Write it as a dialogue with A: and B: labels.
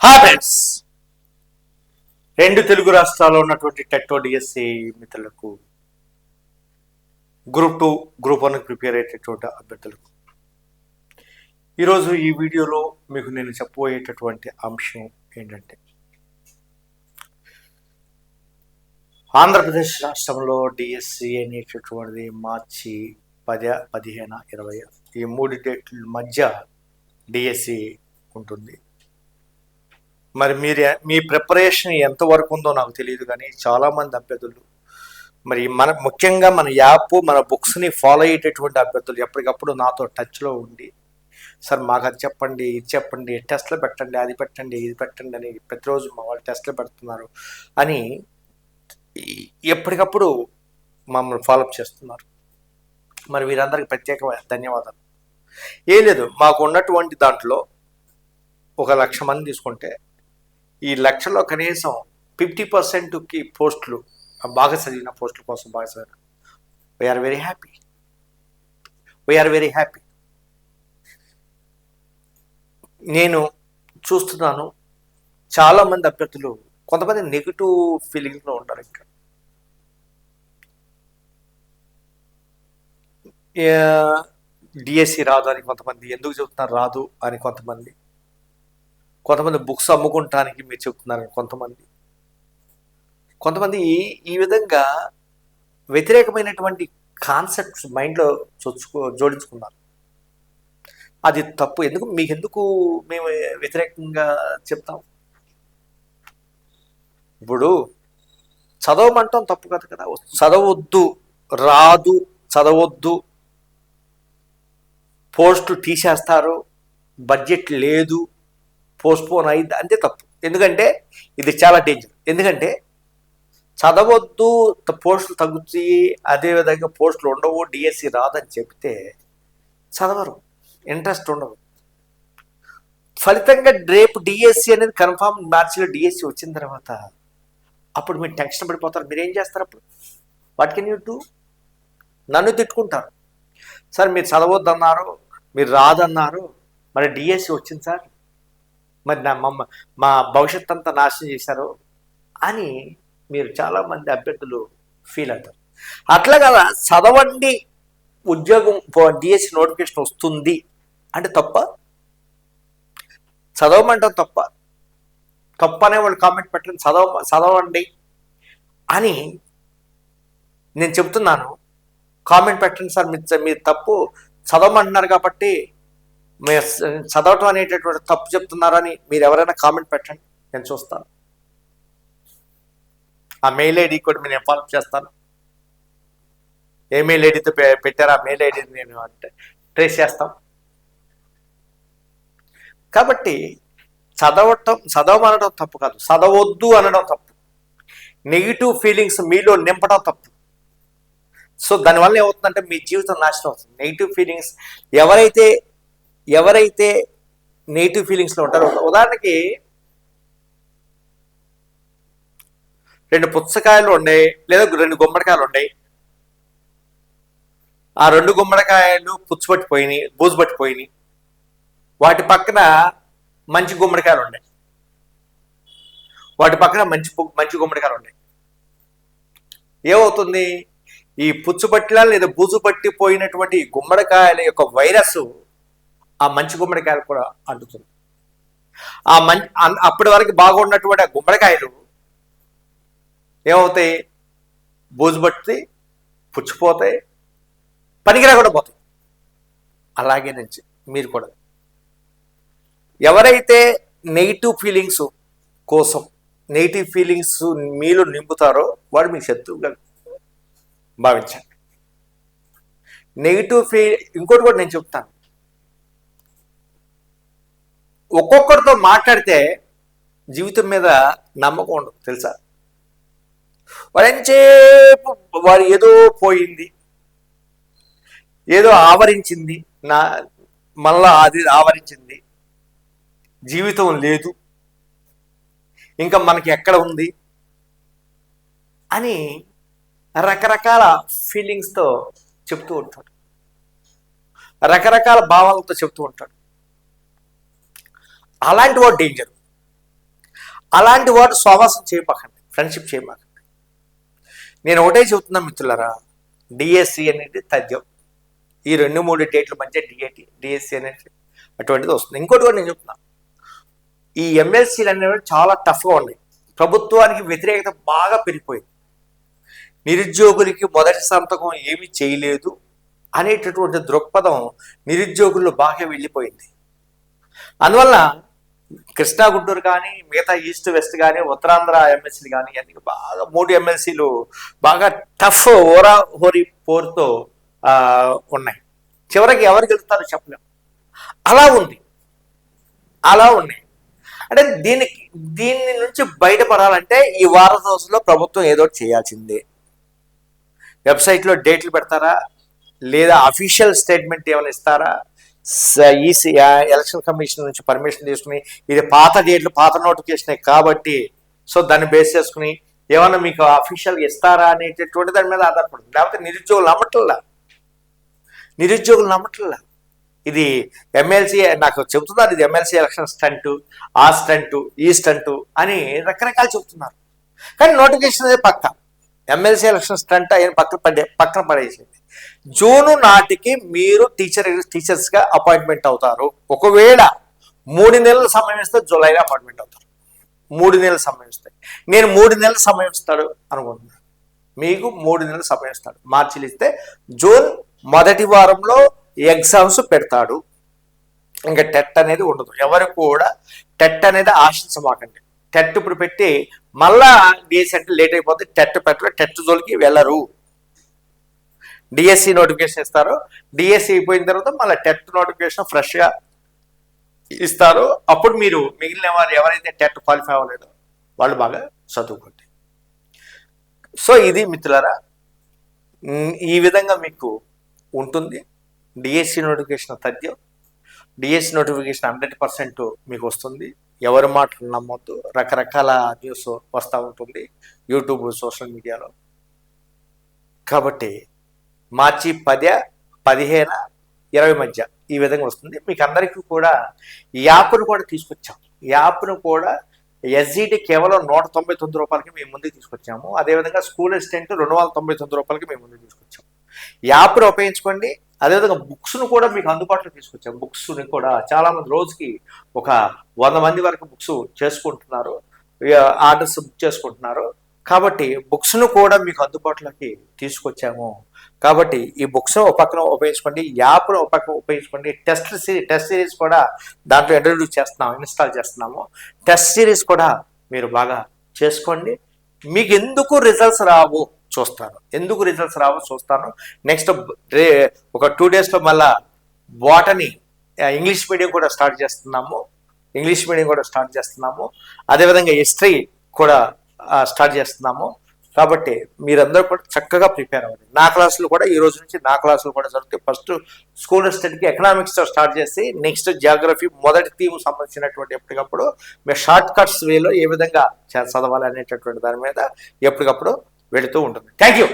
A: Hi friends, రెండు తెలుగు రాష్ట్రాల్లో ఉన్నటువంటి టెట్టో డిఎస్సి మిత్రులకు, గ్రూప్ 2 గ్రూప్ 1 ప్రిపేర్ అయ్యేటటువంటి అభ్యర్థులకు ఈరోజు ఈ వీడియోలో మీకు నేను చెప్పబోయేటటువంటి అంశం ఏంటంటే, ఆంధ్రప్రదేశ్ రాష్ట్రంలో డిఎస్సి అనేటటువంటిది మార్చి 10, 15, 20 ఈ 3 డేట్ల మధ్య డిఎస్సి ఉంటుంది. మరి మీ ప్రిపరేషన్ ఎంతవరకు ఉందో నాకు తెలియదు, కానీ చాలామంది అభ్యర్థులు మరి ముఖ్యంగా మన యాప్ మన బుక్స్ని ఫాలో అయ్యేటటువంటి అభ్యర్థులు ఎప్పటికప్పుడు నాతో టచ్లో ఉండి, సార్ మాకు అది చెప్పండి, ఇది చెప్పండి, టెస్ట్లు పెట్టండి, అది పెట్టండి, ఇది పెట్టండి అని ప్రతిరోజు మా వాళ్ళు టెస్ట్లు పెడుతున్నారు అని ఎప్పటికప్పుడు మమ్మల్ని ఫాలోఅప్ చేస్తున్నారు. మరి వీరందరికీ ప్రత్యేకమైన ధన్యవాదాలు. ఏం లేదు, మాకు ఉన్నటువంటి దాంట్లో 1,00,000 మంది తీసుకుంటే ఈ లక్షలో కనీసం 50%కి పోస్టులు బాగా చదివిన పోస్టుల కోసం బాగా చదివిన వీఆర్ వెరీ హ్యాపీ. నేను చూస్తున్నాను చాలామంది అభ్యర్థులు కొంతమంది నెగిటివ్ ఫీలింగ్లో ఉంటారు. ఇంకా డిఎస్సి రాదు అని కొంతమంది, ఎందుకు చెబుతున్నారు రాదు అని కొంతమంది బుక్స్ అమ్ముకుంటానికి మీరు చెప్తున్నారు కొంతమంది ఈ విధంగా వ్యతిరేకమైనటువంటి కాన్సెప్ట్స్ మైండ్లో జోడించుకున్నారు. అది తప్పు. మీకెందుకు మేము వ్యతిరేకంగా చెప్తాం? ఇప్పుడు చదవమంటాం తప్పు కదా కదా, చదవద్దు, రాదు, చదవద్దు, పోస్టు తీసేస్తారు, బడ్జెట్ లేదు, పోస్ట్పోన్ అయింది అంతే తప్పు. ఎందుకంటే ఇది చాలా డేంజర్. ఎందుకంటే చదవద్దు, పోస్టులు తగ్గుతాయి, అదేవిధంగా పోస్టులు ఉండవు, డిఎస్సి రాదని చెప్తే చదవరు, ఇంట్రెస్ట్ ఉండదు. ఫలితంగా రేపు డిఎస్సి అనేది కన్ఫామ్ మార్చిలో డిఎస్సి వచ్చిన తర్వాత అప్పుడు మీరు టెన్షన్ పడిపోతారు. మీరు ఏం చేస్తారు అప్పుడు? What can you do? నన్ను తిట్టుకుంటారు, సార్ మీరు చదవద్దు అన్నారు, మీరు రాదన్నారు, మరి డిఎస్సి వచ్చింది సార్, మరి మా భవిష్యత్ అంతా నాశనం చేశారు అని మీరు చాలామంది అభ్యర్థులు ఫీల్ అవుతారు. అట్లా కదా, చదవండి, ఉద్యోగం డిఎస్సి నోటిఫికేషన్ వస్తుంది అంటే తప్ప? చదవమంటాం తప్పనే వాళ్ళు కామెంట్ పెట్టండి, చదవండి అని నేను చెప్తున్నాను. కామెంట్ పెట్టండి, సార్ మీరు తప్పు చదవమంటున్నారు కాబట్టి మీరు చదవటం అనేటటువంటి తప్పు చెప్తున్నారని మీరు ఎవరైనా కామెంట్ పెట్టండి, నేను చూస్తాను. ఆ మెయిల్ ఐడి కూడా నేను ఫాలోఅప్ చేస్తాను. ఏ మెయిల్ ఐడితో పెట్టారో ఆ మెయిల్ ఐడిని నేను ట్రేస్ చేస్తాం. కాబట్టి చదవమనడం తప్పు కాదు, చదవద్దు అనడం తప్పు, నెగిటివ్ ఫీలింగ్స్ మీలో నింపడం తప్పు. సో దానివల్ల ఏమవుతుందంటే మీ జీవితం నాశనం అవుతుంది. నెగిటివ్ ఫీలింగ్స్ ఎవరైతే నెగిటివ్ ఫీలింగ్స్లో ఉంటారో, ఉదాహరణకి 2 పుచ్చకాయలు ఉన్నాయి, లేదా 2 గుమ్మడికాయలు ఉన్నాయి. ఆ 2 గుమ్మడికాయలు బూజు పట్టిపోయినాయి. వాటి పక్కన మంచి గుమ్మడికాయలు ఉన్నాయి, మంచి గుమ్మడికాయలు ఉన్నాయి. ఏమవుతుంది? ఈ పుచ్చుపట్టిలా లేదా బూజు పట్టిపోయినటువంటి గుమ్మడికాయల యొక్క వైరస్ ఆ మంచి గుమ్మడికాయలు కూడా అంటుతుంది. అప్పటి వరకు బాగున్నటువంటి ఆ గుమ్మడికాయలు ఏమవుతాయి? బూజు పట్టి పుచ్చిపోతాయి, పనికిరా కూడా పోతాయి. అలాగే నుంచి మీరు కూడా ఎవరైతే నెగిటివ్ ఫీలింగ్స్ కోసం నెగిటివ్ ఫీలింగ్స్ మీలో నింపుతారో వాడు మీ శత్రువుగా భావించండి. ఇంకోటి కూడా నేను చెప్తాను, ఒక్కొక్కరితో మాట్లాడితే జీవితం మీద నమ్మకం ఉండదు, తెలుసా? వాడంచేపు వాడు ఏదో పోయింది, ఏదో ఆవరించింది, మళ్ళా అది ఆవరించింది, జీవితం లేదు, ఇంకా మనకి ఎక్కడ ఉంది అని రకరకాల ఫీలింగ్స్తో చెప్తూ ఉంటాడు, రకరకాల భావాలతో చెప్తూ ఉంటాడు. అలాంటి వాడు డేంజర్. అలాంటి వాడు సహవాసం చేయమాకండి, ఫ్రెండ్షిప్ చేయమాకండి. నేను ఒకటే చెబుతున్నా మిత్రులారా, డిఎస్సి అనేది తథ్యం. ఈ 2-3 డేట్ల మధ్య డిఎస్సి అనేది అటువంటిది వస్తుంది. ఇంకోటి కూడా నేను చెప్తున్నా, ఈ ఎమ్మెల్సీలు అనేవి చాలా టఫ్గా ఉన్నాయి. ప్రభుత్వానికి వ్యతిరేకత బాగా పెరిగిపోయింది. నిరుద్యోగులకి మొదటి సంతకం ఏమీ చేయలేదు అనేటటువంటి దృక్పథం నిరుద్యోగుల్లో బాగా వెళ్ళిపోయింది. అందువల్ల కృష్ణా గుంటూరు కానీ, మిగతా ఈస్ట్ వెస్ట్ కానీ, ఉత్తరాంధ్ర ఎమ్మెల్సీలు కానీ అన్ని బాగా 3 ఎమ్మెల్సీలు బాగా టఫ్ హోరీ పోరుతో ఉన్నాయి. చివరికి ఎవరు గెలుస్తారో చెప్పలేము. అలా ఉన్నాయి. అంటే దీని నుంచి బయటపడాలంటే ఈ వారం రోజుల్లో ప్రభుత్వం ఏదో చేయాల్సిందే. వెబ్సైట్లో డేట్లు పెడతారా, లేదా అఫీషియల్ స్టేట్మెంట్ ఏమైనా ఇస్తారా, ఈసీ ఎలక్షన్ కమిషన్ నుంచి పర్మిషన్ తీసుకుని ఇది పాత డేట్లు పాత నోటిఫికేషన్ కాబట్టి సో దాన్ని బేస్ చేసుకుని ఏమన్నా మీకు అఫీషియల్ ఇస్తారా అనేటటువంటి దాని మీద ఆధారపడుతుంది. లేకపోతే నిరుద్యోగులు నమ్మట్లా. ఇది ఎమ్మెల్సీ నాకు చెబుతున్నారు, ఇది ఎమ్మెల్సీ ఎలక్షన్ స్టంటు, ఆ స్టంటు, ఈ స్టంటు అని రకరకాలు చెబుతున్నారు. కానీ నోటిఫికేషన్ అనేది పక్కా. ఎమ్మెల్సీ ఎలక్షన్ స్టంట్ అయిన పక్కన పడేసింది. జూన్ నాటికి మీరు టీచర్స్గా అపాయింట్మెంట్ అవుతారు. ఒకవేళ 3 నెలల సమయం ఇస్తే జూలైలో అపాయింట్మెంట్ అవుతారు. 3 నెలల సమయం ఇస్తే నేను 3 నెలల సమయం ఇస్తాడు అనుకుంటున్నాను. మీకు 3 నెలల సమయం ఇస్తాడు. మార్చిలు ఇస్తే జూన్ మొదటి వారంలో ఎగ్జామ్స్ పెడతాడు. ఇంకా టెట్ అనేది ఉండదు. ఎవరు కూడా టెట్ అనేది ఆశించమాకండి. టెట్ ఇప్పుడు పెట్టి మళ్ళా డిఎస్సి అంటే లేట్ అయిపోతే టెట్ టెట్ జోలికి వెళ్ళరు. డిఎస్సి నోటిఫికేషన్ ఇస్తారు. డిఎస్సి అయిపోయిన తర్వాత మళ్ళీ టెట్ నోటిఫికేషన్ ఫ్రెష్గా ఇస్తారు. అప్పుడు మీరు మిగిలిన వారు ఎవరైతే టెట్ క్వాలిఫై అవ్వలేదో వాళ్ళు బాగా చదువుకోండి. సో ఇది మిత్రులారా, ఈ విధంగా మీకు ఉంటుంది. డిఎస్సి నోటిఫికేషన్ తథ్యం. డిఎస్సి నోటిఫికేషన్ 100% మీకు వస్తుంది. ఎవరి మాటలు నమ్మొద్దు. రకరకాల న్యూస్ వస్తూ ఉంటుంది యూట్యూబ్, సోషల్ మీడియాలో. కాబట్టి మార్చి 10, 15, 20 మధ్య ఈ విధంగా వస్తుంది. మీకు అందరికీ కూడా యాప్ను కూడా తీసుకొచ్చాం. యాప్ను కూడా ఎస్జిటి కేవలం 199 రూపాయలకి మేము ముందుకు తీసుకొచ్చాము. అదేవిధంగా స్కూల్ అసిస్టెంట్ 299 రూపాయలకి మేము ముందుకు తీసుకొచ్చాము. యాప్ను ఉపయోగించుకోండి. అదేవిధంగా బుక్స్ను కూడా మీకు అందుబాటులో తీసుకొచ్చాము. బుక్స్ని కూడా చాలామంది రోజుకి ఒక 100 మంది వరకు బుక్స్ చేసుకుంటున్నారు, ఆర్డర్స్ బుక్ చేసుకుంటున్నారు. కాబట్టి బుక్స్ను కూడా మీకు అందుబాటులోకి తీసుకొచ్చాము. కాబట్టి ఈ బుక్స్ ఒక పక్కన ఉపయోగించుకోండి, యాప్ను ఒక పక్కన ఉపయోగించుకోండి. టెస్ట్ సిరీస్ కూడా దాంట్లో ఇంట్రడ్యూస్ ఇన్స్టాల్ చేస్తున్నాము. టెస్ట్ సిరీస్ కూడా మీరు బాగా చేసుకోండి. మీకు ఎందుకు రిజల్ట్స్ రావు చూస్తాను. నెక్స్ట్ ఒక 2 డేస్లో మళ్ళా బాటనీ ఇంగ్లీష్ మీడియం కూడా స్టార్ట్ చేస్తున్నాము. అదేవిధంగా హిస్టరీ కూడా స్టార్ట్ చేస్తున్నాము. కాబట్టి మీరందరూ కూడా చక్కగా ప్రిపేర్ అవ్వండి. నా క్లాసులు కూడా ఈ రోజు నుంచి జరుగుతాయి. ఫస్ట్ స్కూల్ స్టడీకి ఎకనామిక్స్ స్టార్ట్ చేసి నెక్స్ట్ జియోగ్రఫీ మొదటి థీమ్ సంబంధించినటువంటి ఎప్పటికప్పుడు మీరు షార్ట్ కట్స్ వేలో ఏ విధంగా చదవాలి అనేటటువంటి దాని మీద ఎప్పటికప్పుడు వెళుతూ ఉంటుంది. Thank you.